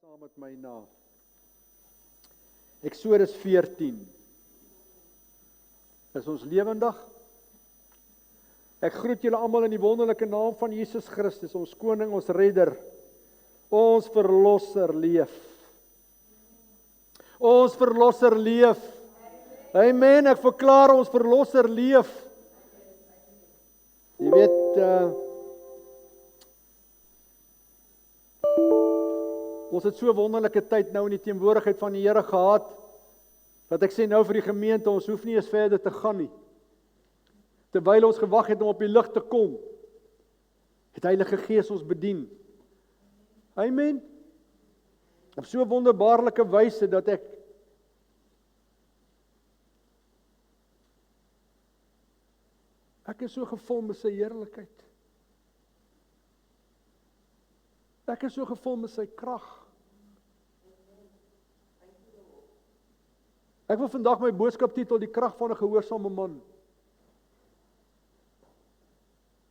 saam met my na. Eksodus 14. Is ons lewendig? Ek groet julle almal in die wonderlike naam van Jesus Christus, ons koning, ons redder, ons verlosser leef. Ons verlosser leef. Amen, ek verklaar ons verlosser leef. Jy weet, ons het so 'n wonderlike tyd nou in die teenwoordigheid van die Here gehad, dat ek sê nou vir die gemeente, ons hoef nie eens verder te gaan nie. Terwyl ons gewag het om op die lig te kom, het Heilige Gees ons bedien. Amen. Op so 'n wonderbaarlike wyse dat ek is so gevul met sy heerlikheid. Ek is so gevul met sy krag. Ek wil vandag my boodskap titel die krag van 'n gehoorsame man.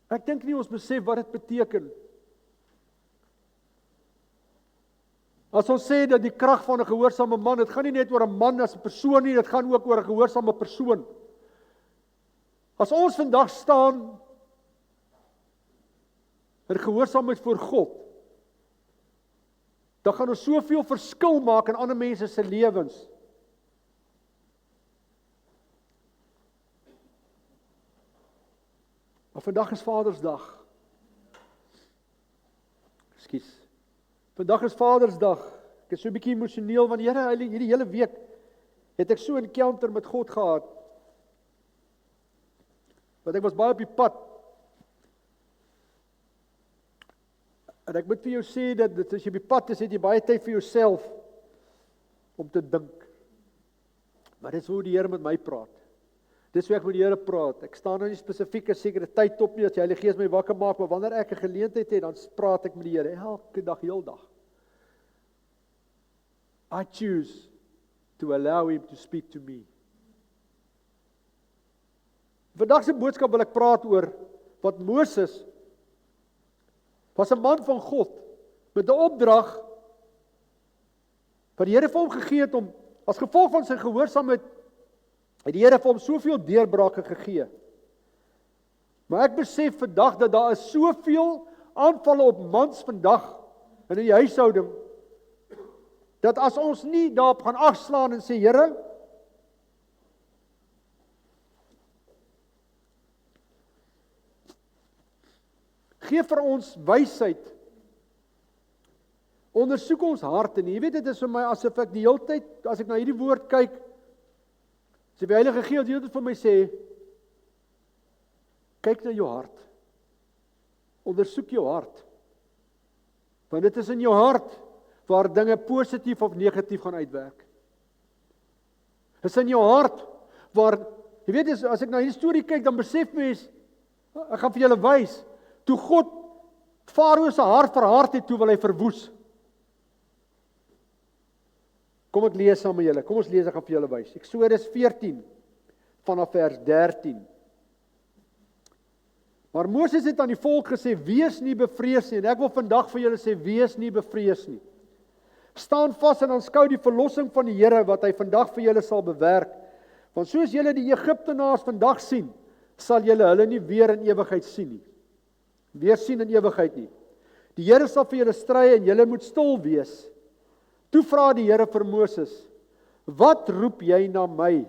Ek dink nie ons besef wat dit beteken. As ons sê dat die krag van 'n gehoorsame man, dit gaan nie net oor 'n man as 'n persoon nie, dit gaan ook oor 'n gehoorsame persoon. As ons vandag staan in gehoorsaamheid voor God, dan gaan ons soveel verskil maak in ander mense se lewens. Maar vandag is Vadersdag. Ekskuus. Vandag is Vadersdag. Ek is so 'n bietjie emosioneel want hierdie hele week het ek so 'n encounter met God gehad. Want ek was baie op die pad. En ek moet vir jou sê dat as jy op die pad is, het jy baie tyd vir jouself om te dink. Maar dis hoe die Here met my praat. Dis hoe ek met die Here praat. Ek staan nou nie spesifiek 'n sekere tyd op nie, as die Heilige Gees my wakker maak, maar wanneer ek 'n geleentheid het, dan praat ek met die Here elke dag, heeldag. I choose to allow him to speak to me. Vandag se boodskap wil ek praat oor wat Moses was 'n man van God met 'n opdrag wat die Here vir hom gegee het om as gevolg van sy gehoorsaamheid het die Here vir hom soveel deurbrake gegee. Maar ek besef vandag dat daar is soveel aanvalle op mans vandag in die huishouding dat as ons nie daarop gaan agslaan en sê Here, gee vir ons wysheid. Ondersoek ons harte nie. Jy weet, dit is vir my asof ek die hele tyd, as ek na hierdie woord kyk, as die Heilige Gees die hele tyd vir my sê, kyk na jou hart. Ondersoek jou hart. Want dit is in jou hart waar dinge positief of negatief gaan uitwerk. Dit is in jou hart waar, jy weet, as ek na hierdie storie kyk, dan besef mens, ek gaan vir julle wys, toe God Farao se hart verhard het, toe wil hy verwoes. Kom ek lees saam met julle. Kom ons lees, ek gaan vir julle wys. Eksodus 14 vanaf vers 13. Maar Moses het aan die volk gesê, wees nie bevrees nie. En ek wil vandag vir julle sê, wees nie bevrees nie. Staan vas en aanskou die verlossing van die Here wat hy vandag vir julle sal bewerk. Want soos julle die Egiptenaars vandag sien, sal julle hulle nie weer in ewigheid sien nie. Weer sien in ewigheid nie. Die Here sal vir julle stry en julle moet stil wees. Toe vra die Here vir Moses, wat roep jy na my?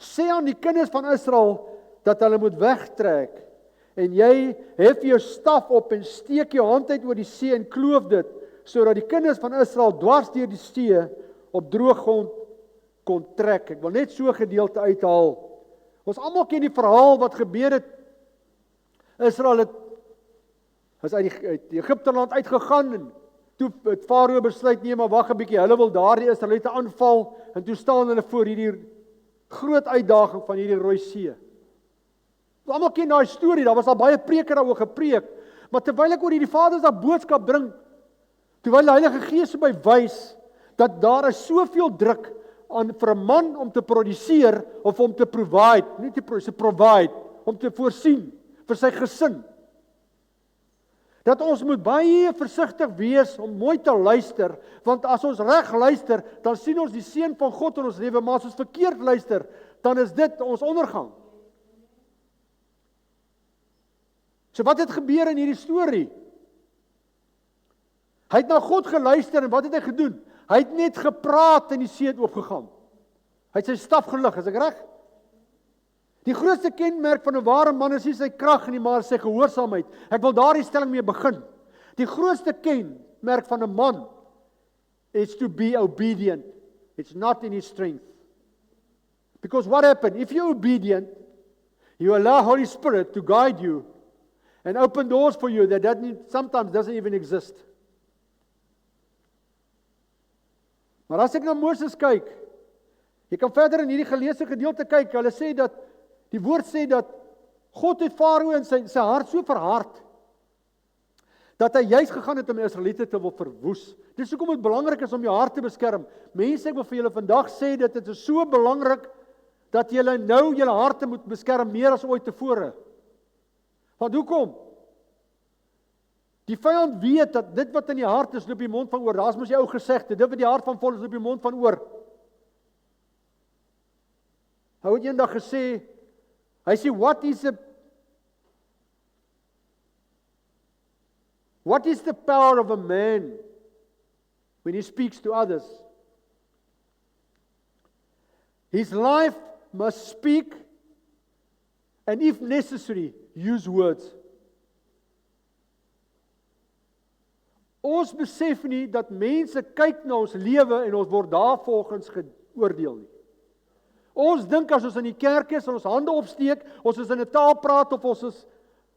Sê aan die kinders van Israel dat hulle moet wegtrek. En jy hef jou staf op en steek jou hand uit oor die see en kloof dit, sodat die kinders van Israel dwars deur die see op droë grond kon trek. Ek wil net so 'n gedeelte uithaal. Ons almal ken die verhaal wat gebeur het. Israel is uit die Egipteland uitgegaan en toe het Farao besluit, nee maar wag 'n bietjie, hulle wil daardie Israeliete aanval en toe staan hulle voor hierdie groot uitdaging van hierdie Rooi See. Ons almal ken daai storie, daar was al baie preke daaroor gepreek, maar terwyl ek oor hierdie Vadersdag boodskap bring, terwyl die Heilige Gees my wys dat daar is soveel druk aan vir 'n man om te produseer of om te provide, nie te provide, om te voorsien vir sy gesin. dat ons moet baie versigtig wees om mooi te luister, want as ons reg luister, dan sien ons die seën van God in ons lewe, maar as ons verkeerd luister, dan is dit ons ondergang. So wat het gebeur in hierdie storie? Hy het na God geluister en wat het hy gedoen? Hy het net gepraat en die see het oopgegaan. Hy het sy staf gelig, is ek reg? Die grootste kenmerk van 'n ware man is nie sy krag nie, maar sy gehoorsaamheid. Ek wil daardie stelling mee begin. Die grootste kenmerk van 'n man is to be obedient. It's not in his strength. Because what happened? If you're obedient, you allow Holy Spirit to guide you and open doors for you that sometimes doesn't even exist. Maar as ek na Moses kyk, jy kan verder in hierdie geleesde gedeelte kyk, hulle sê dat, die woord sê dat God het Farao in sy hart so verhard, dat hy juist gegaan het om die Israeliete te wil verwoes. Dis hoekom dit belangrik is om jou hart te beskerm. Mense, ek wil vir julle vandag sê, dat dit is so belangrik, dat julle nou julle harte moet beskerm, meer as ooit tevore. Want hoekom? Die vyand weet dat dit wat in die hart is, loop die mond van oor. Daar's mos die ou gesegde, dit wat die hart van vol is, loop die mond van oor. Hy het eendag gesê, hy sê, what is the power of a man when he speaks to others? His life must speak, and if necessary, use words. Ons besef nie dat mense kyk na ons lewe en ons word daarvolgens geoordeel nie. Ons dink as ons in die kerk is en ons hande opsteek, ons is in 'n taal praat of ons is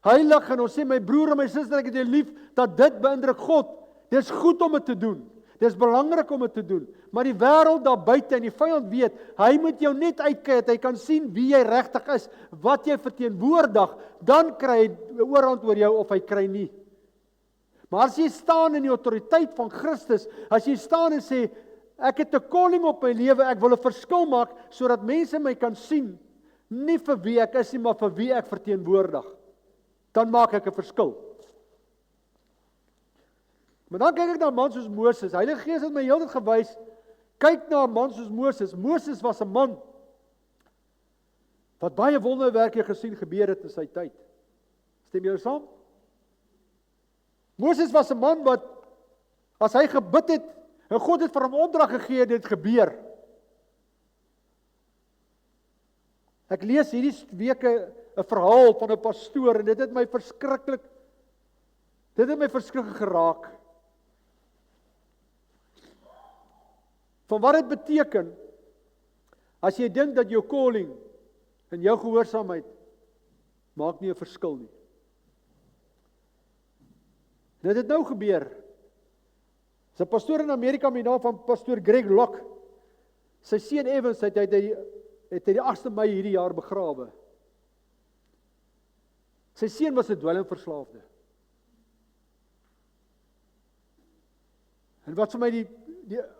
heilig en ons sê my broer en my suster ek het jou lief, dat dit beïndruk God. Dis goed om dit te doen. Dis belangrik om dit te doen. Maar die wêreld daar buite en die vyand weet, hy moet jou net uitkyk, hy kan sien wie jy regtig is, wat jy verteenwoordig, dan kry hy oorhand oor jou of hy kry nie. Maar as jy staan in die autoriteit van Christus, as jy staan en sê, ek het 'n calling op my lewe, ek wil 'n verskil maak, sodat mense my kan sien, nie vir wie ek is nie, maar vir wie ek verteenwoordig, dan maak ek 'n verskil. Maar dan kyk ek na 'n man soos Moses, Heilige Gees het my heeltyd gewys, kyk na 'n man soos Moses. Moses was 'n man, wat baie wonderwerke gesien gebeur het in sy tyd. Stem julle saam? Moses was 'n man wat, as hy gebid het, en God het vir hom opdrag gegee, dit gebeur. Ek lees hierdie weke 'n verhaal van 'n pastoor, en dit het my verskriklik geraak. Van wat dit beteken, as jy dink dat jou calling, en jou gehoorsaamheid, maak nie 'n verskil nie. Dit het nou gebeur. Dis 'n pastoor in Amerika met die naam van pastoor Greg Locke. Sy seun Evans het hy die 8de Mei hierdie jaar begrawe. Sy seun was 'n dwelmverslaafde. En wat vir my die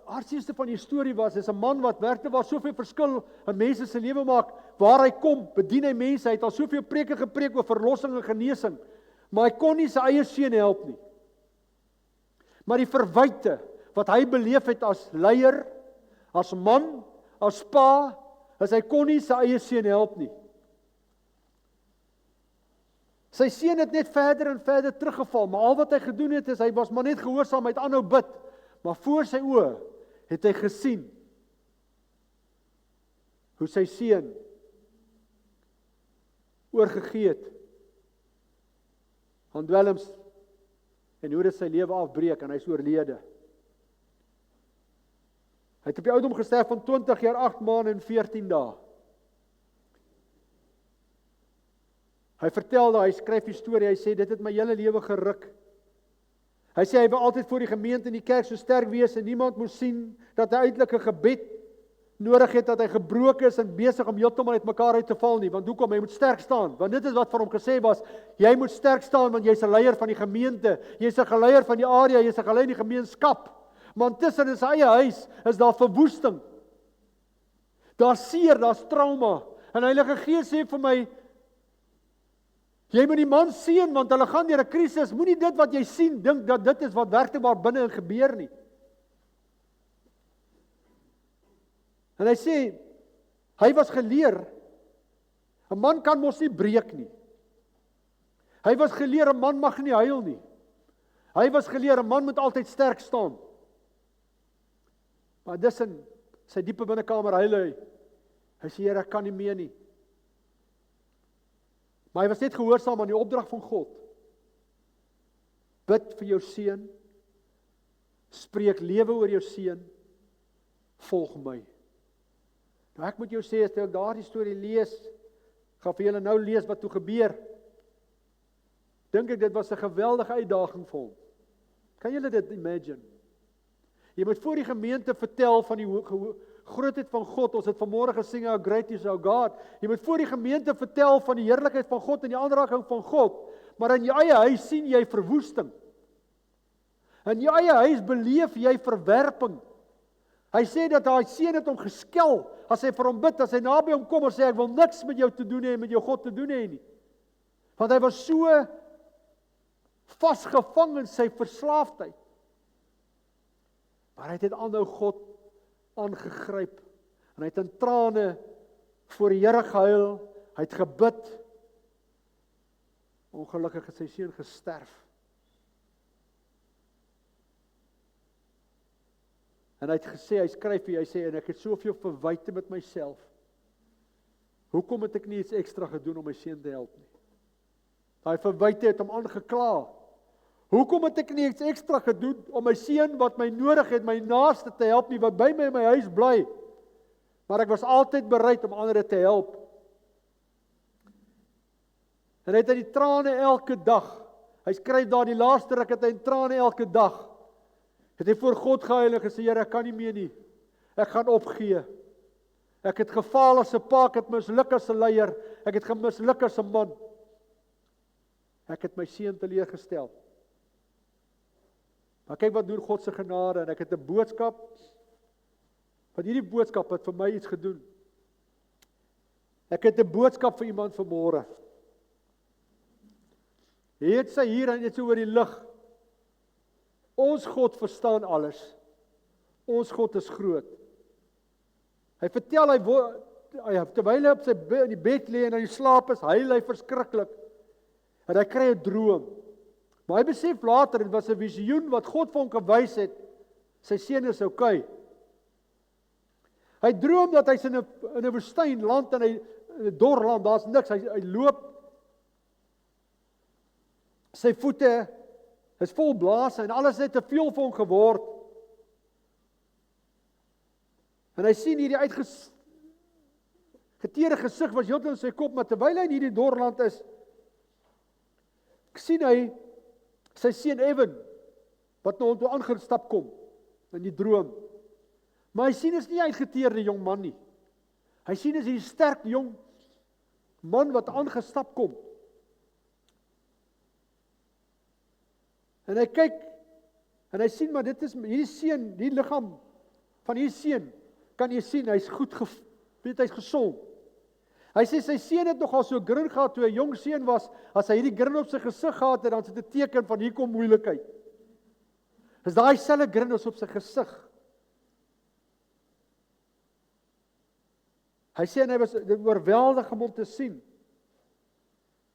hartseerste van die storie was, is 'n man wat werkte waar soveel verskil in mense se lewe maak, waar hy kom, bedien hy mense, hy het al soveel preke gepreek oor verlossing en genesing, maar hy kon nie sy eie seun help nie. Maar die verwyte wat hy beleef het as leier, as man, as pa, is hy kon nie sy eie seun help nie. Sy seun het net verder en verder teruggeval, maar al wat hy gedoen het is, hy was maar net gehoorsaam, hy het aanhou bid, maar voor sy oë het hy gesien hoe sy seun oorgegee het aan dwelms en hoe dit sy lewe afbreek en hy is oorlede. Hy het op die ouderdom gesterf van 20 jaar, 8 maande en 14 dae. Hy vertel dat hy skryf die storie, hy sê dit het my hele lewe geruk. Hy sê hy wou altyd voor die gemeente en die kerk so sterk wees en niemand moes sien dat hy eintlik 'n gebed nodig het, dat hy gebroken is en besig om heeltemal uit mekaar uit te val nie, want hoekom? Hy moet sterk staan, want dit is wat vir hom gesê was, jy moet sterk staan want jy's 'n leier van die gemeente, jy's 'n geleier van die area, jy's 'n geleier in die gemeenskap. Maar intussen in sy eie huis is daar verwoesting. Daar's seer, daar's trauma. En Heilige Gees sê vir my, Jy moet die man seën, want hulle gaan deur 'n krisis. Moenie dit wat jy sien, dink dat dit is wat werklik binne gebeur nie. En hy sê, hy was geleer, 'n man kan mos nie breek nie. Hy was geleer, 'n man mag nie huil nie. Hy was geleer, 'n man moet altyd sterk staan. Maar dis in sy diepe binnekamer huil hy. Hy sê, Here, ek kan nie meer nie. Maar hy was net gehoorsaam aan die opdrag van God. Bid vir jou seun, spreek lewe oor jou seun, volg my. Nou ek moet jou sê, as ek daardie storie lees, gaan vir julle nou lees wat toe gebeur. Dink ek dit was 'n geweldige uitdaging vir hom. Kan julle dit imagine? Jy moet voor die gemeente vertel van die grootheid van God. Ons het vanmôre gesing, How Great Is Our God. Jy moet voor die gemeente vertel van die heerlikheid van God en die aanraking van God. Maar in jou eie huis sien jy verwoesting. In jou eie huis beleef jy verwerping. Hy sê dat daai seun het hom geskel as hy vir hom bid, as hy naby hom kom en sê, ek wil niks met jou te doen hê, met jou God te doen hê nie. Want hy was so vasgevang in sy verslaafdheid. Maar hy het aanhou God aangegryp. En hy het in trane voor die Here gehuil. Hy het gebid. Ongelukkig het sy seun gesterf. En hy het gesê, hy skryf hier, hy sê, en ek het soveel verwyte met myself. Hoekom het ek nie iets ekstra gedoen om my seun te help nie? Daai verwyte het hom aangekla. Hoekom het ek nie iets ekstra gedoen om my seun wat my nodig het, my naaste te help nie, wat by my in my huis bly? Maar ek was altyd bereid om ander te help. En hy het in die trane elke dag, hy skryf daar die laaste ruk, het hy in trane elke dag, het hy voor God gehuil en gesê, Here, ek kan nie meer nie, ek gaan opgee. Ek het gefaal as 'n pa, ek het misluk as 'n leier, ek het gemisluk as 'n man. Ek het my seun teleurgestel. Maar kyk wat doen God se genade, en ek het 'n boodskap, want hierdie boodskap het vir my iets gedoen. Ek het 'n boodskap vir iemand vanmôre. Het sy hier en net so oor die lig. Ons God verstaan alles. Ons God is groot. Hy vertel, terwyl hy op sy in die bed lê en hy slaap is, huil hy verskriklik. En hy kry 'n droom. Maar hy besef later, dit was 'n visioen wat God vir hom gewys het, sy seun is okay. Hy droom dat hy's in 'n woestyn land en hy in 'n dor land, daar's niks, hy loop. Sy voete is vol blaas en alles het te veel vir hom geword. En hy sien hierdie geteerde gesig was heeltemal in sy kop, maar terwyl hy in hierdie dorland is, sien hy sy seun Evan, wat nou toe aangestap kom, in die droom. Maar hy sien is nie 'n uitgeteerde jong man nie. Hy sien is hierdie sterk jong man wat aangestap kom. En hy kyk, en hy sien, maar dit is, hierdie seun, die liggaam van hierdie seun, kan jy sien, hy's goed, hy's gesond. Hy sê, sy seun het nogal so grin gehad, toe 'n jong seun was, as hy hierdie grin op sy gesig gehad het, dan sit 'n teken van, hier kom moeilikheid. Is daai selfe grin op sy gesig. Hy sê, en hy was dit oorweldig om te sien.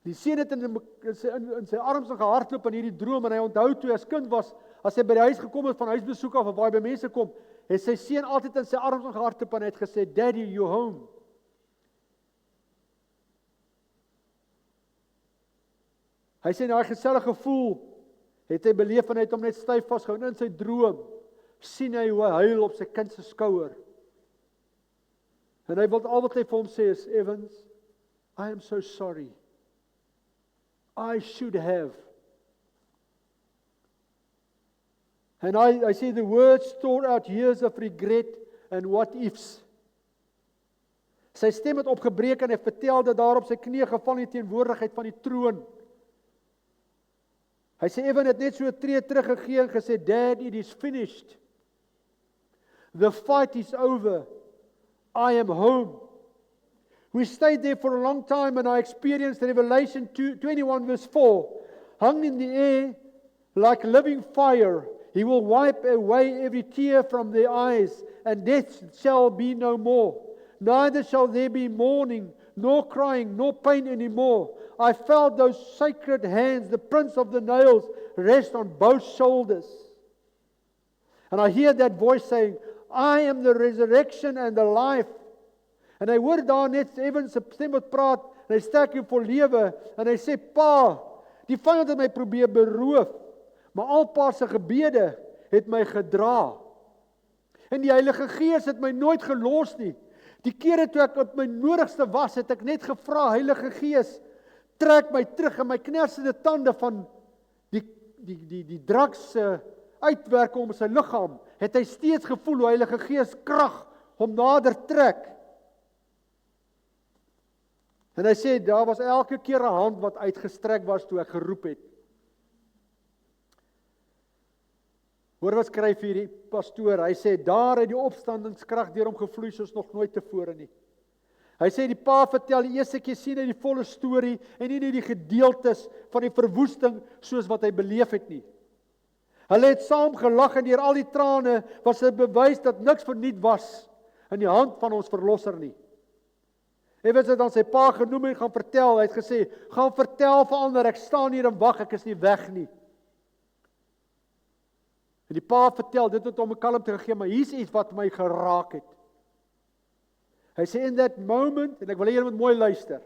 Die seun het in sy arms gehardloop in hierdie droom, en hy onthou toe as kind was, as hy by die huis gekom het van huisbesoek af, of waar hy by mense kom, het sy seun altyd in sy arms gehardloop en hy het gesê, Daddy, you home. Hy sê, daai gesellige gevoel, het hy beleef en hy het hom net styf vasgehou, en in sy droom, sien hy hoe hy huil op sy kind se skouer. En hy wil al wat hy vir hom sê is, Evans, I am so sorry. I should have. And I see the words stored out years of regret and what ifs. Sy stem het opgebreek en hy vertel dat daar op sy knieë geval in die teenwoordigheid van die troon. Hy sê Evan het net so 'n tree teruggegee en gesê, Dad, it is finished. The fight is over. I am home. We stayed there for a long time and I experienced Revelation 21 verse 4. Hung in the air like living fire. He will wipe away every tear from their eyes, and death shall be no more. Neither shall there be mourning, nor crying, nor pain anymore. I felt those sacred hands, the prints of the nails, rest on both shoulders. And I hear that voice saying, I am the resurrection and the life. En hy hoor daar net Evans se stem wat praat, en hy sterk en vol lewe, en hy sê, Pa, die vyand het my probeer beroof, maar al Pa se gebede het my gedra. En die Heilige Gees het my nooit gelos nie. Die kere toe ek op my nodigste was, het ek net gevra, Heilige Gees, trek my terug in my knersende tande van die drugs uitwerk om sy liggaam, het hy steeds gevoel hoe Heilige Gees krag hom nader trek. En hy sê, daar was elke keer 'n hand wat uitgestrek was toe ek geroep het. Hoor wat skryf hierdie pastoor, hy sê, daar het die opstandingskrag deur hom gevloei soos nog nooit tevore nie. Hy sê, die Pa vertel die eerste keer sien hy die volle storie, en nie die gedeeltes van die verwoesting soos wat hy beleef het nie. Hulle het saam gelag en deur al die trane was 'n bewys dat niks verniet was in die hand van ons verlosser nie. Evans het dan sy Pa genoem en gaan vertel, hy het gesê, gaan vertel vir ander, ek staan hier en wag, ek is nie weg nie. En die Pa vertel, dit het hom 'n kalmte gegee, maar hier's iets wat my geraak het. Hy sê, in that moment, en ek wil hê julle moet mooi luister.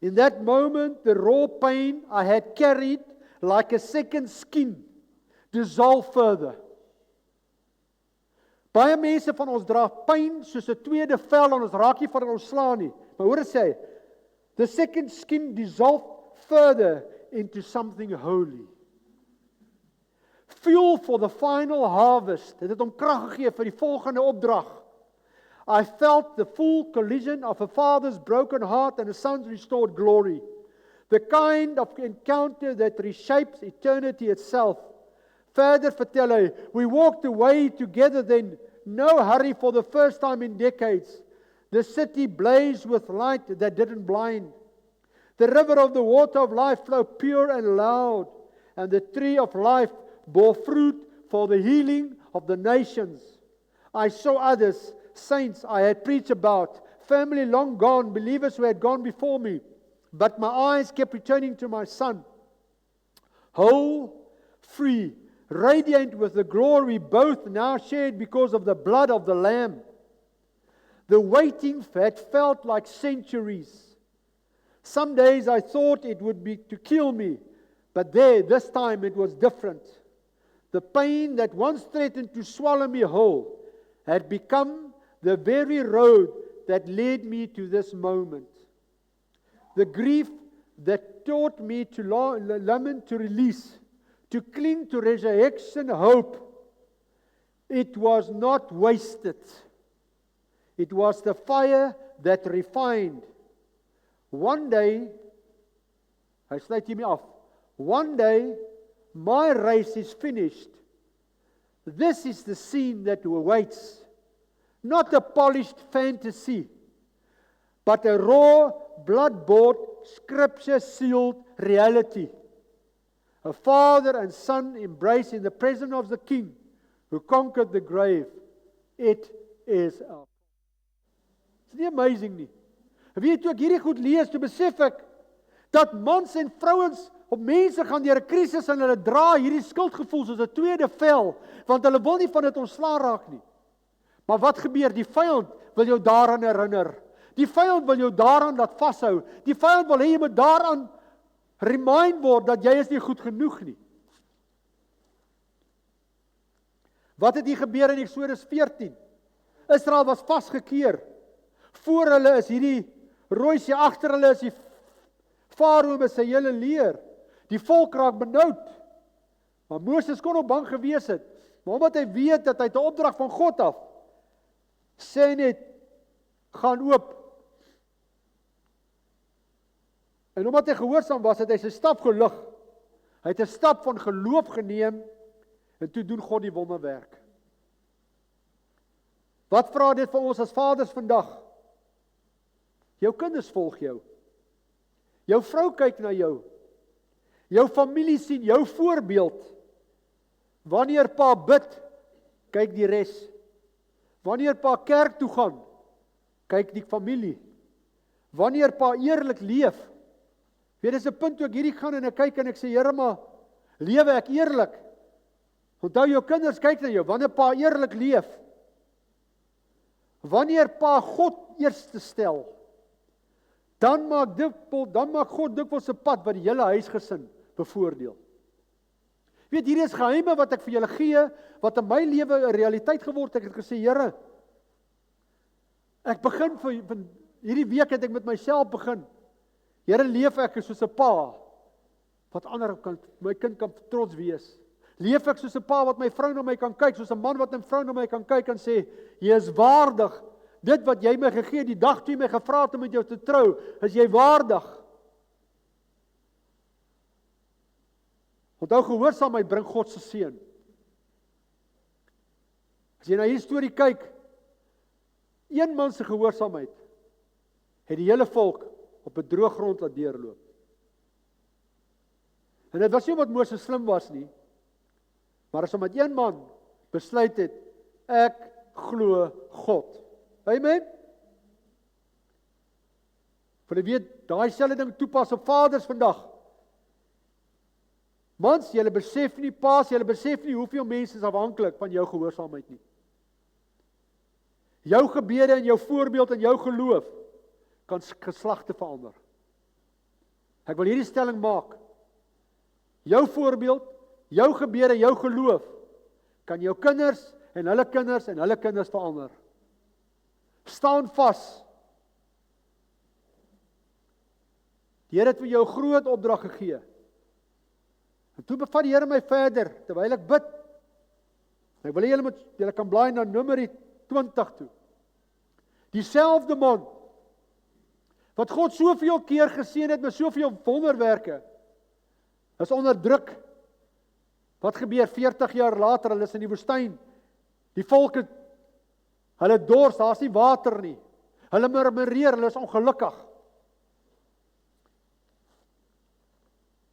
In that moment, the raw pain I had carried like a second skin dissolved further. Baie mense van ons dra pyn soos 'n tweede vel en ons raak nie van ons slaan nie. Maar hoor dit sê, the second skin dissolved further into something holy. Fuel for the final harvest. Dit het hom krag gegee vir die volgende opdrag. I felt the full collision of a father's broken heart and a son's restored glory. The kind of encounter that reshapes eternity itself. Verder vertel hy, we walked away together then, no hurry for the first time in decades. The city blazed with light that didn't blind. The river of the water of life flowed pure and loud, and the tree of life bore fruit for the healing of the nations. I saw others, saints I had preached about, family long gone, believers who had gone before me, but my eyes kept returning to my son. Whole, free, radiant with the glory both now shared because of the blood of the Lamb. The waiting had felt like centuries. Some days I thought it would be to kill me, but this time it was different. The pain that once threatened to swallow me whole had become the very road that led me to this moment. The grief that taught me to lament, to release, to cling to resurrection hope, it was not wasted. It was the fire that refined. One day, hy sluit hiermee af, one day, my race is finished. This is the scene that awaits. Not a polished fantasy, but a raw, blood-bought, scripture-sealed reality. A father and son embrace in the presence of the King who conquered the grave. It is our. Is nie amazing nie? Weet jy, toe ek hierdie goed lees, toe besef ek dat mans en vrouens op mense gaan deur 'n krisis en hulle dra hierdie skuldgevoel soos 'n tweede vel, want hulle wil nie van dit ontslaa raak nie. Maar wat gebeur? Die vyand wil jou daaraan herinner. Die vyand wil jou daaraan laat vashou. Die vyand wil hê jy moet daaraan remind word dat jy is nie goed genoeg nie. Wat het hier gebeur in Eksodus 14? Israel was vasgekeer. Voor hulle is hierdie Rooi See, agter hulle is die Farao met sy hele leer. Die volk raak benoud. Maar Moses kon op bang gewees het. Maar omdat hy weet dat hy 'n opdrag van God af, sê net, gaan oop. En omdat hy gehoorsaam was, het hy sy stap gelig. Hy het 'n stap van geloof geneem, en toe doen God die wonderwerk. Wat vra dit vir ons as vaders vandag? Jou kinders volg jou. Jou vrou kyk na jou. Jou familie sien jou voorbeeld. Wanneer pa bid, kyk die res. Wanneer pa kerk toe gaan, kyk die familie. Wanneer pa eerlik leef. Weet, dis 'n punt toe ek hierdie gaan en ek kyk en ek sê, Here, maar lewe ek eerlik? Onthou, jou kinders kyk na jou, wanneer pa eerlik leef. Wanneer pa God eerste stel, dan maak God dikwels 'n pad wat die hele huisgesin bevoordeel. Weet, hier is geheime wat ek vir julle gee, wat in my lewe 'n realiteit geword het. Ek het gesê, Here, ek begin vir hierdie week het ek met myself begin. Here, leef ek soos 'n pa wat ander kan, my kind kan trots wees. Leef ek soos 'n pa wat my vrou na my kan kyk, soos 'n man wat 'n vrou na my kan kyk en sê, jy is waardig. Dit wat jy my gegee, die dag toe jy my gevra het om met jou te trou, is jy waardig. Onthou, gehoorsaamheid bring God se seën. As jy na hierdie storie kyk, een man se gehoorsaamheid het die hele volk op 'n droë grond laat deurloop. En dit was nie omdat Moses slim was nie, maar as omdat een man besluit het, ek glo God. Amen? Vir jy weet, daai selfde ding toepas op vaders vandag. Mans, julle besef nie, paas, julle besef nie hoeveel mense is afhanklik van jou gehoorsaamheid nie. Jou gebede en jou voorbeeld en jou geloof kan geslagte verander. Ek wil hierdie stelling maak. Jou voorbeeld, jou gebede, jou geloof kan jou kinders en hulle kinders en hulle kinders verander. Staan vas. Die Here het vir jou 'n groot opdrag gegee. En toe bevat die Here my verder, terwyl ek bid. Ek wil hê julle kan blaai na Numeri 20 toe. Dieselfde man, wat God soveel keer geseën het met soveel wonderwerke, is onder druk. Wat gebeur 40 jaar later, hulle is in die woestyn. Die volk het, hulle dors, daar's nie water nie. Hulle murmureer, hulle is ongelukkig.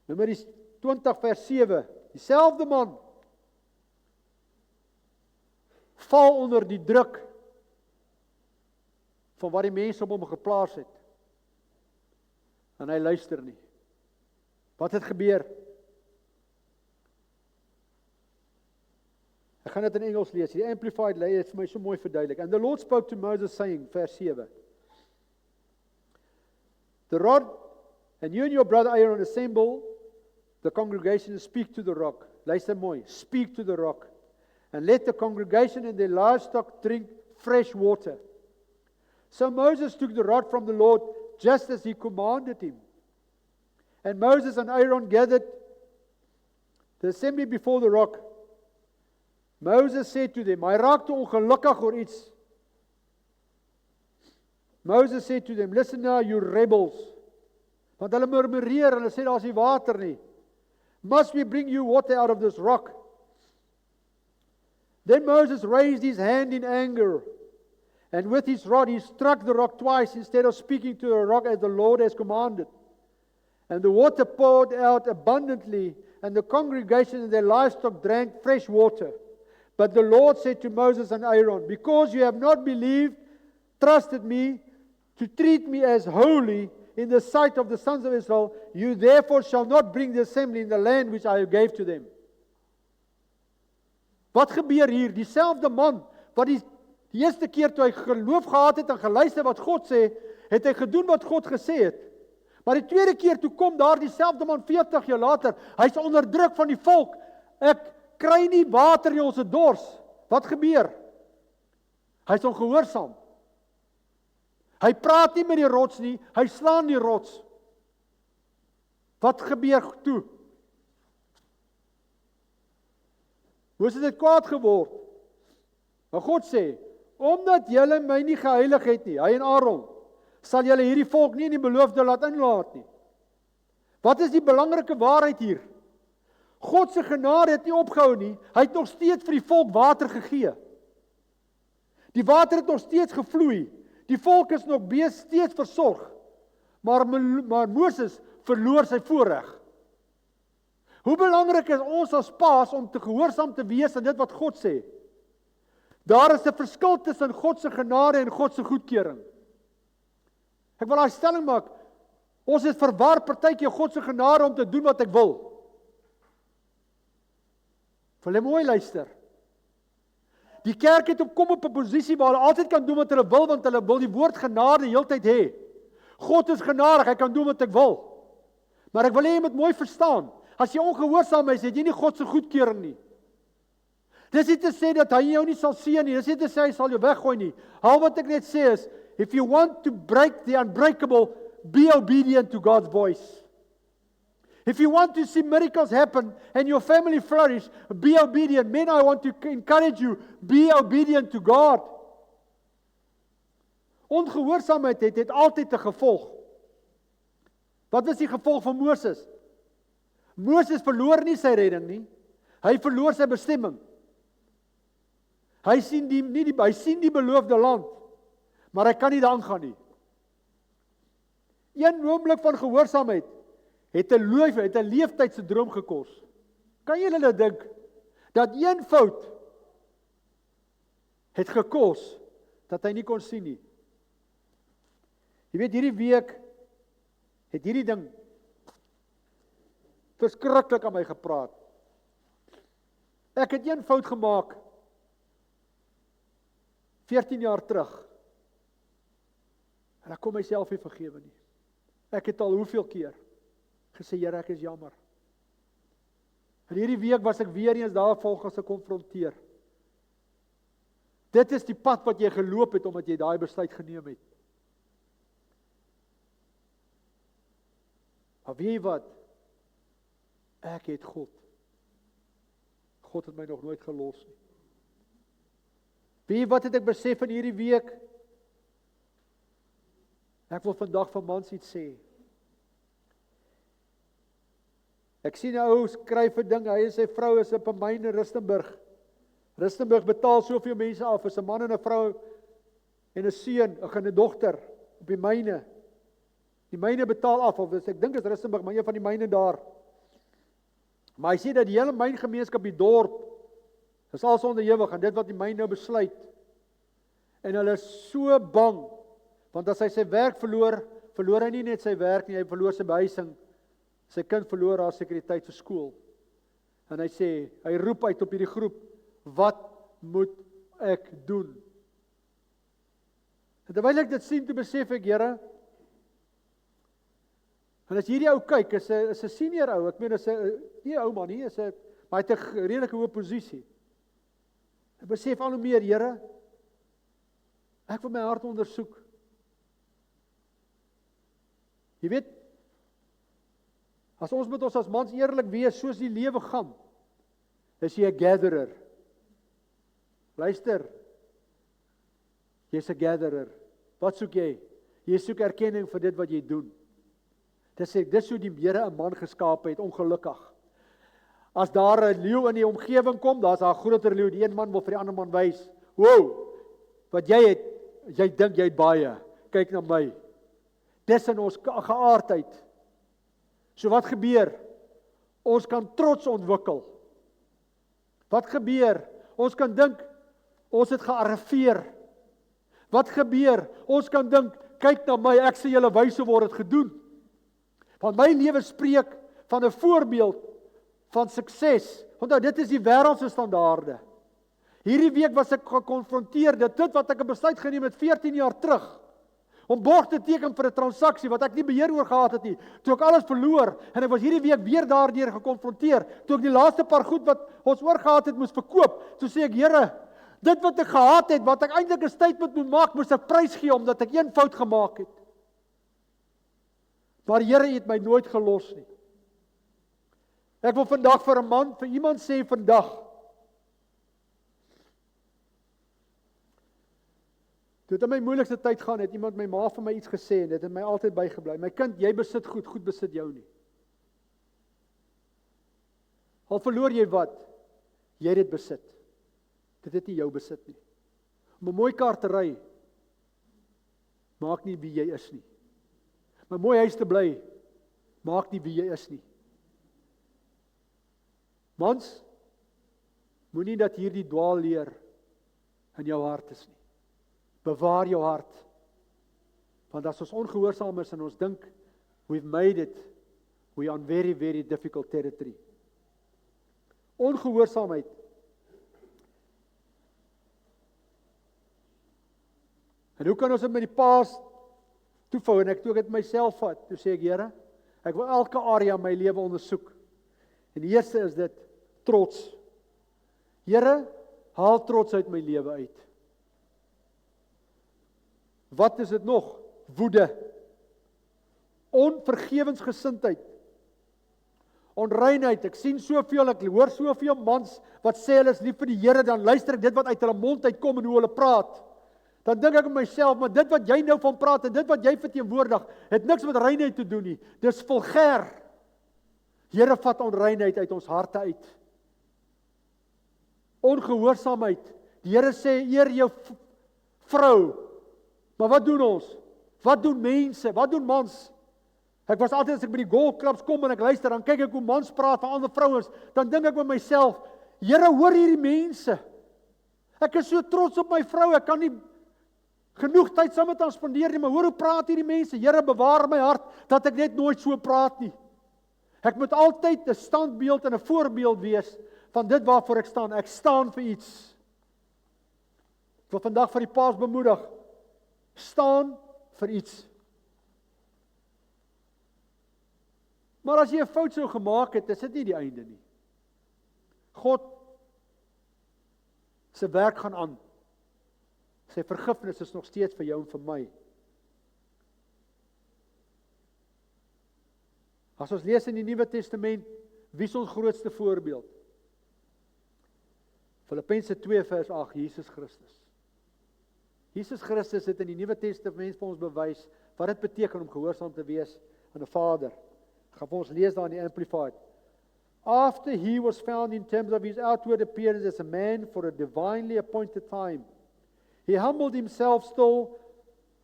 Numeri 20 vers 7, dieselfde man val onder die druk van wat die mense op hom geplaas het. En hy luister nie. Wat het gebeur? Ek gaan dit in Engels lees. Die Amplified lê dit vir my so mooi verduidelik. And the Lord spoke to Moses saying, vers 7. The rod, and you and your brother Aaron assemble the congregation and speak to the rock. Luister mooi, speak to the rock. And let the congregation and their livestock drink fresh water. So Moses took the rod from the Lord just as he commanded him. And Moses and Aaron gathered the assembly before the rock. Moses said to them, hy raak te ongelukkig oor iets. Moses said to them, listen now, you rebels. Want hulle murmureer, hulle sê daar's nie water nie. Must we bring you water out of this rock? Then Moses raised his hand in anger, and with his rod he struck the rock twice instead of speaking to the rock as the Lord has commanded. And the water poured out abundantly, and the congregation and their livestock drank fresh water. But the Lord said to Moses and Aaron, because you have not believed, trusted me, to treat me as holy in the sight of the sons of Israel, you therefore shall not bring the assembly in the land which I gave to them. Wat gebeur hier? Dieselfde man, wat die eerste keer toe hy geloof gehad het en geluister wat God sê, het hy gedoen wat God gesê het. Maar die tweede keer toe kom daar dieselfde man 40 jaar later, hy's onder druk van die volk. Ek kry nie water nie, ons het dors. Wat gebeur? Hy's ongehoorsaam. Hy praat nie met die rots nie, hy slaan die rots. Wat gebeur toe? Moses het kwaad geword. Maar God sê, omdat julle my nie geheilig het nie, hy en Aaron, sal julle hierdie volk nie in die beloofde laat inlaat nie. Wat is die belangrike waarheid hier? God se genade het nie opgehou nie, hy het nog steeds vir die volk water gegee. Die water het nog steeds gevloei. Die volk is nog steeds versorg, maar Moses verloor sy voorreg. Hoe belangrik is ons as paas om te gehoorsaam te wees aan dit wat God sê? Daar is 'n verskil tussen God se genade en God se goedkeuring. Ek wil daai stelling maak. Ons het verwar partykeer God se genade om te doen wat ek wil. Wil jy mooi luister? Die kerk het kom op 'n posisie waar hulle altyd kan doen wat hulle wil, want hulle wil die woord genade heeltyd hê. God is genadig, hy kan doen wat ek wil. Maar ek wil hê jy moet mooi verstaan, as jy ongehoorsaam is, het jy nie God se goedkeuring nie. Dis nie te sê dat hy jou nie sal seën nie, dis nie te sê hy sal jou weggooi nie. Al wat ek net sê is, if you want to break the unbreakable, be obedient to God's voice. If you want to see miracles happen and your family flourish, be obedient. Men, I want to encourage you, be obedient to God. Ongehoorsaamheid het altyd 'n gevolg. Wat was die gevolg van Moses? Moses verloor nie sy redding nie. Hy verloor sy bestemming. Hy sien die beloofde land, maar hy kan nie daarin gaan nie. Een oomblik van gehoorsaamheid het 'n leeftydse droom gekos. Kan julle dit dink? Dat een fout het gekos dat hy nie kon sien nie. Jy weet, hierdie week het hierdie ding verskriklik aan my gepraat. Ek het een fout gemaak 14 jaar terug. En ek kon myself nie vergewe nie. Ek het al hoeveel keer gesê, Here, ek is jammer. En hierdie week was ek weer eens daar volgens gekonfronteer. Dit is die pad wat jy geloop het omdat jy daai besluit geneem het. Maar weet jy wat? Ek het God. God het my nog nooit gelos nie. Weet jy wat het ek besef in hierdie week? Ek wil vandag van mans iets sê. Ek sien 'n ou skryf 'n ding, hy en sy vrou is op 'n myn in Rustenburg. Rustenburg betaal soveel mense af, is 'n man en 'n vrou en 'n seun, en 'n dogter op die myne. Die myne betaal af, of ek dink is Rustenburg, maar een van die myne daar. Maar hy sê dat die hele myngemeenskap, die dorp, is al onderhewig aan dit wat die myn nou besluit. En hulle is so bang, want as hy sy werk verloor hy nie net sy werk nie, hy verloor sy behuising. Sy kind verloor haar sekuriteit vir skool. En hy sê, hy roep uit op hierdie groep, wat moet ek doen? En terwyl ek dit sien, toe besef ek, Here, en as hierdie ou kyk, is 'n senior ou, ek meen, is 'n nie 'n ou man nie, maar hy het 'n redelike hoë posisie. Ek besef al hoe meer, Here, ek wil my hart ondersoek. Jy weet, as ons met ons as mans eerlik wees, soos die lewe gaan, is jy 'n gatherer. Luister, jy's 'n gatherer. Wat soek jy? Jy soek erkenning vir dit wat jy doen. Dis hoe die Here 'n man geskaap het, ongelukkig. As daar 'n leeu in die omgewing kom, daar's 'n groter leeu, die een man wil vir die ander man wys, wow, wat jy het, jy dink jy het baie, kyk na my. Dis in ons geaardheid. So wat gebeur? Ons kan trots ontwikkel. Wat gebeur? Ons kan dink, ons het gearriveer. Wat gebeur? Ons kan dink, kyk na my, ek sê julle wys hoe word dit gedoen. Want my lewe spreek van 'n voorbeeld van sukses. Onthou, dit is die wêreldse standaarde. Hierdie week was ek gekonfronteer dit wat ek 'n besluit geneem het 14 jaar terug. Om borg te teken vir 'n transaksie wat ek nie beheer oor gehad het nie, toe ek alles verloor, en ek was hierdie week weer daardeur gekonfronteer, toe ek die laaste paar goed wat ons oorgehad het moes verkoop, toe sê ek, Here, dit wat ek gehad het, wat ek eintlik 'n statement moet maak, moes ek prys gee, omdat ek een fout gemaak het. Maar Here het my nooit gelos nie. Ek wil vandag vir 'n man, vir iemand sê vandag, toe dit in my moeilikste tyd gaan, het iemand my ma vir my iets gesê, en dit het my altyd bygebly. My kind, jy besit goed, goed besit jou nie. Al verloor jy wat, jy het dit besit. Dit het nie jou besit nie. Om 'n mooi kar te ry, maak nie wie jy is nie. My mooi huis te bly, maak nie wie jy is nie. Mans, moenie dat hierdie dwaalleer in jou hart is nie. Bewaar jou hart. Want as ons ongehoorsaam is en ons dink, we've made it, we are on very, very difficult territory. Ongehoorsaamheid. En hoe kan ons dit met die paas toevou? En toe ek dit myself vat, toe sê ek, Here, ek wil elke area in my lewe ondersoek. En die eerste is dit, trots. Here, haal trots uit my lewe uit. Wat is dit nog? Woede. Onvergewensgesindheid. Onreinheid. Ek sien soveel, ek hoor soveel mans wat sê hulle is lief vir die Here, dan luister ek dit wat uit hulle mond uitkom en hoe hulle praat. Dan dink ek aan myself, maar dit wat jy nou van praat en dit wat jy verteenwoordig, het niks met reinheid te doen nie. Dis vulgêr. Here, vat onreinheid uit ons harte uit. Ongehoorsaamheid. Die Here sê, eer jou vrou. Maar wat doen ons? Wat doen mense? Wat doen mans? Ek was altyd as ek by die golfklubs kom en ek luister, dan kyk ek hoe mans praat van ander vrouens, dan dink ek by myself, Here, hoor hierdie mense. Ek is so trots op my vrou, ek kan nie genoeg tyd saam met haar spandeer nie, maar hoor hoe praat hierdie mense. Here, bewaar my hart dat ek net nooit so praat nie. Ek moet altyd 'n standbeeld en 'n voorbeeld wees van dit waarvoor ek staan. Ek staan vir iets. Ek wil vandag vir die paas bemoedig. Staan vir iets. Maar as jy 'n fout sou gemaak het, is dit nie die einde nie. God se werk gaan aan. Sy vergifnis is nog steeds vir jou en vir my. As ons lees in die Nuwe Testament, wie is ons grootste voorbeeld? Filippense 2 vers 8, Jesus Christus. Jesus Christus het in die Nuwe Testament vir ons bewys wat dit beteken om gehoorsaam te wees aan 'n Vader. Ek gaan vir ons lees daar in die Amplified. After he was found in terms of his outward appearance as a man for a divinely appointed time, he humbled himself still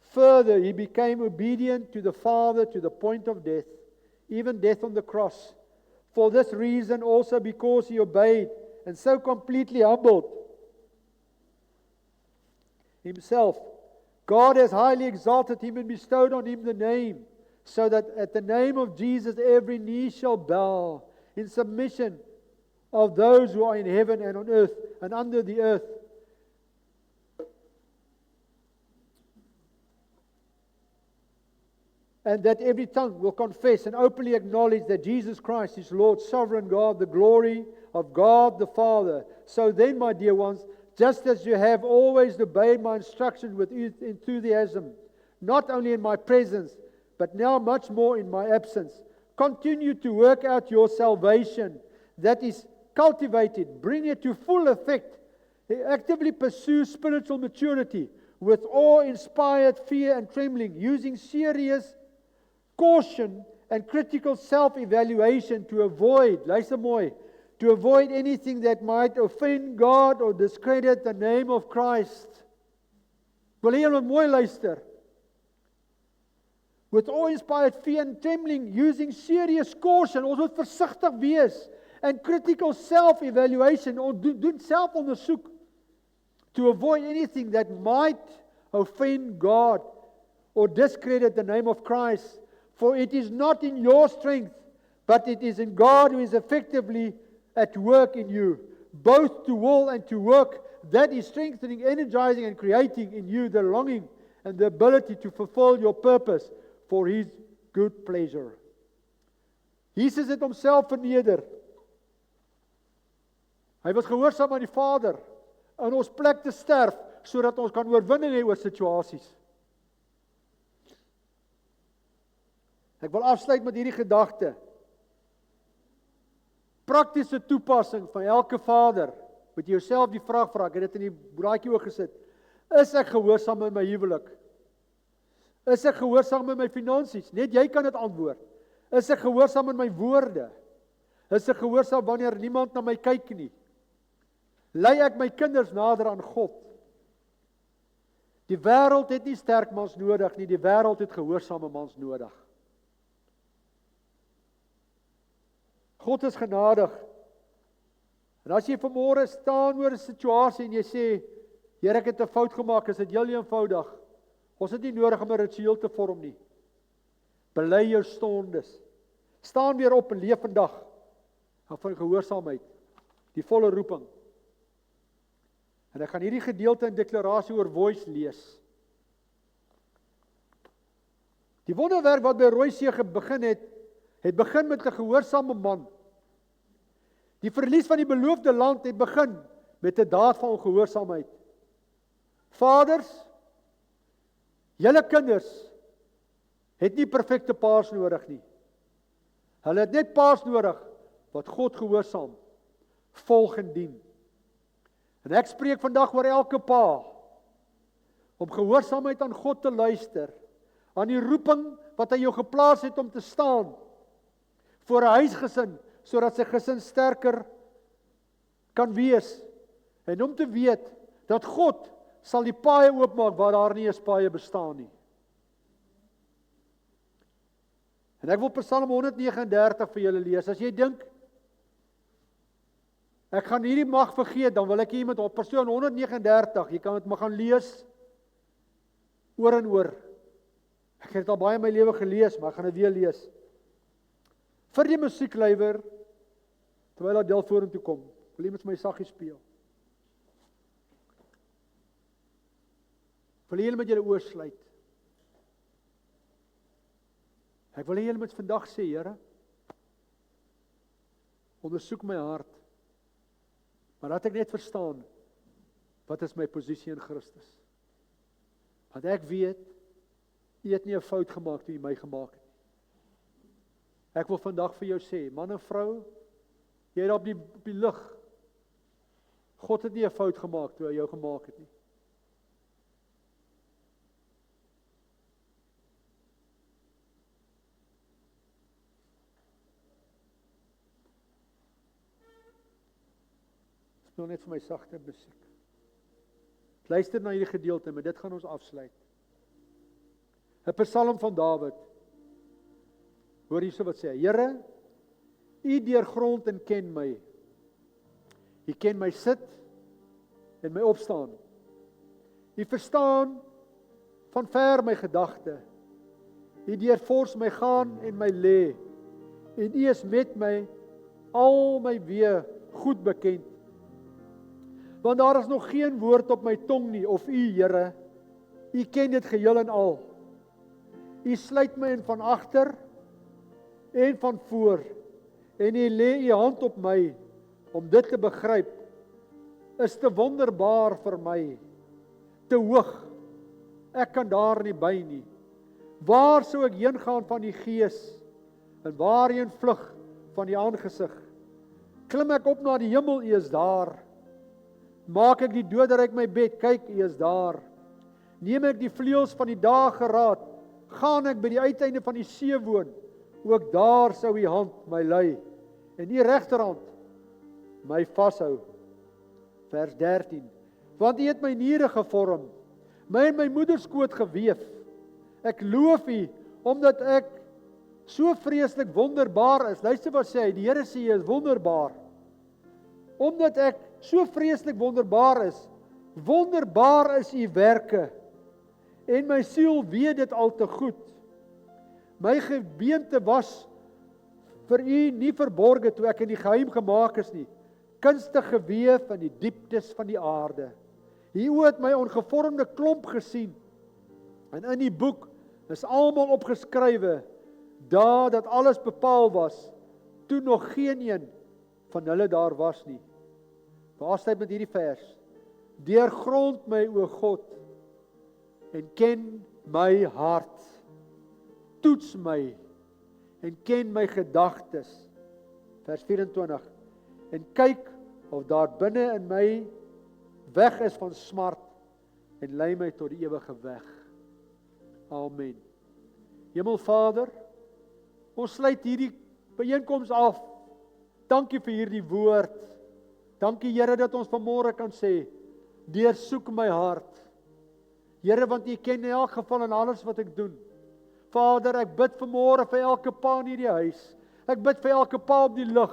further. He became obedient to the Father to the point of death, even death on the cross. For this reason also, because he obeyed and so completely humbled himself, God has highly exalted him and bestowed on him the name, so that at the name of Jesus every knee shall bow in submission of those who are in heaven and on earth and under the earth. And that every tongue will confess and openly acknowledge that Jesus Christ is Lord, sovereign God, the glory of God the Father. So then, my dear ones, just as you have always obeyed my instruction with enthusiasm, not only in my presence, but now much more in my absence, continue to work out your salvation that is cultivated, bring it to full effect, actively pursue spiritual maturity with awe-inspired fear and trembling, using serious caution and critical self-evaluation to avoid, luister mooi, to avoid anything that might offend God or discredit the name of Christ. Wil jy net mooi luister? With awe-inspired fear and trembling, using serious caution, ons moet versigtig wees, and critical self-evaluation, ons doen selfondersoek, to avoid anything that might offend God or discredit the name of Christ. For it is not in your strength, but it is in God who is effectively at work in you, both to will and to work, that is strengthening, energizing and creating in you the longing and the ability to fulfill your purpose for His good pleasure. Jesus het homself verneder. Hy was gehoorsaam aan die Vader in ons plek te sterf, sodat ons kan oorwinning hê oor situasies. Ek wil afsluit met hierdie gedagte. Praktiese toepassing van elke vader. Moet jy jouself die vraag vra, ek het dit in die braaitjie ook gesit. Is ek gehoorsaam in my huwelik? Is ek gehoorsaam in my finansies? Net jy kan dit antwoord. Is ek gehoorsaam in my woorde? Is ek gehoorsaam wanneer niemand na my kyk nie? Lei ek my kinders nader aan God? Die wêreld het nie sterk mans nodig nie, die wêreld het gehoorsame mans nodig. God is genadig. En as jy vanmôre staan oor 'n situasie en jy sê, Here, ek het 'n fout gemaak, is dit heel eenvoudig. Ons het nie nodig om 'n ritueel te vorm nie. Bely jou sondes. Staan weer op en leef vandag van gehoorsaamheid, die volle roeping. En ek gaan hierdie gedeelte in deklarasie oor voice lees. Die wonderwerk wat by Rooisee begin het begin met 'n gehoorsame man. Die verlies van die beloofde land het begin met 'n daad van ongehoorsaamheid. Vaders, julle kinders het nie perfekte paas nodig nie. Hulle het net paas nodig wat God gehoorsaam, volg en dien. En ek spreek vandag oor elke pa, om gehoorsaamheid aan God te luister, aan die roeping wat hy jou geplaas het om te staan, voor 'n huisgesin, sodat sy gesin sterker kan wees, en om te weet, dat God sal die paaie oopmaak, waar daar nie eens paaie bestaan nie. En ek wil Psalm 139 vir julle lees. As jy dink, ek gaan hierdie mag vergeet, dan wil ek iemand op Psalm 139, jy kan dit maar gaan lees, oor en oor. Ek het dit al baie in my lewe gelees, maar ek gaan dit weer lees. Vir die musiekleiwer, terwyl Adel vorentoe kom, wil iemand my saggie speel. Wil julle met julle oë sluit. Ek wil julle met vandag sê, Here, ondersoek my hart, maar laat ek net verstaan, wat is my posisie in Christus. Want ek weet, U het nie 'n fout gemaak toe U my gemaak het. Ek wil vandag vir jou sê, man en vrou, jy het op die lig. God het nie 'n fout gemaak toe hy jou gemaak het nie. Speel net vir my sagte musiek. Luister na hierdie gedeelte, maar dit gaan ons afsluit. 'n Psalm van Dawid. Hoor hierso wat sê: Here, U deurgrond en ken my. U ken my sit en my opstaan. U verstaan van ver my gedagte. U deurvors my gaan en my lê. En U is met my al my weë goed bekend. Want daar is nog geen woord op my tong nie, of U, Here, U ken dit geheel en al. U sluit my in van agter en van voor, en U lê U hand op my, om dit te begryp, is te wonderbaar vir my, te hoog, ek kan daar nie by nie. Waar sou ek heen gaan van die gees, en waarheen vlug van die aangesig? Klim ek op na die hemel, U is daar. Maak ek die doderyk my bed, kyk, U is daar. Neem ek die vleuels van die dae geraad, gaan ek by die uiteinde van die see woon, ook daar sou U hand my lei, en U regterhand my vashou. Vers 13. Want U het my niere gevorm, my in my moederskoot geweef. Ek loof U, omdat ek so vreeslik wonderbaar is. Luister wat sê hy, die Here sê hy is wonderbaar. Omdat ek so vreeslik wonderbaar is U werke, en my siel weet dit al te goed. My gebeente was vir U nie verborge toe ek in die geheim gemaak is nie, kunstig geweef in die dieptes van die aarde. U het my ongevormde klomp gesien, en in die boek is almal opgeskrywe, dat alles bepaal was, toe nog geen een van hulle daar was nie. Waar staan met hierdie vers? Deurgrond my, o God, en ken my hart. Toets my, en ken my gedagtes. Vers 24. En kyk of daar binne in my weg is van smart, en lei my tot die ewige weg. Amen. Hemelvader, ons sluit hierdie byeenkoms af. Dankie vir hierdie woord. Dankie Here dat ons vanmôre kan sê, deursoek my hart. Here, want U ken in elk geval in alles wat ek doen. Vader, ek bid vanmôre vir elke pa in hierdie huis. Ek bid vir elke pa op die lug,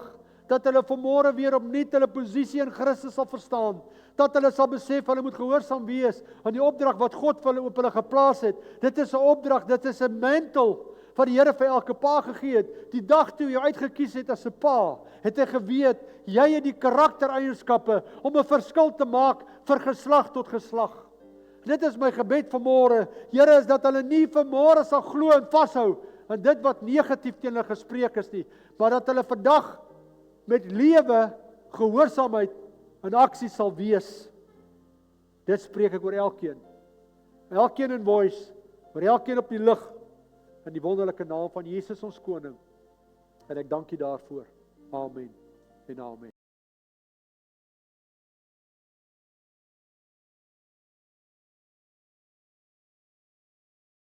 dat hulle vanmôre weer opnuut hulle posisie in Christus sal verstaan, dat hulle sal besef hulle moet gehoorsaam wees aan die opdrag wat God vir hulle op hulle geplaas het. Dit is 'n opdrag, dit is 'n mantel wat die Here vir elke pa gegee het. Die dag toe jy uitgekies het as 'n pa, het hy geweet jy het die karaktereienskappe om 'n verskil te maak vir geslag tot geslag. Dit is my gebed vanmôre, Here, is dat hulle nie vanmôre sal glo en vashou aan dit wat negatief teen hulle gespreek is nie, maar dat hulle vandag met lewe, gehoorsaamheid en aksie sal wees. Dit spreek ek oor elkeen. Elkeen in Voice, oor elkeen op die lig, in die wonderlike naam van Jesus ons koning. En ek dank U daarvoor. Amen en amen.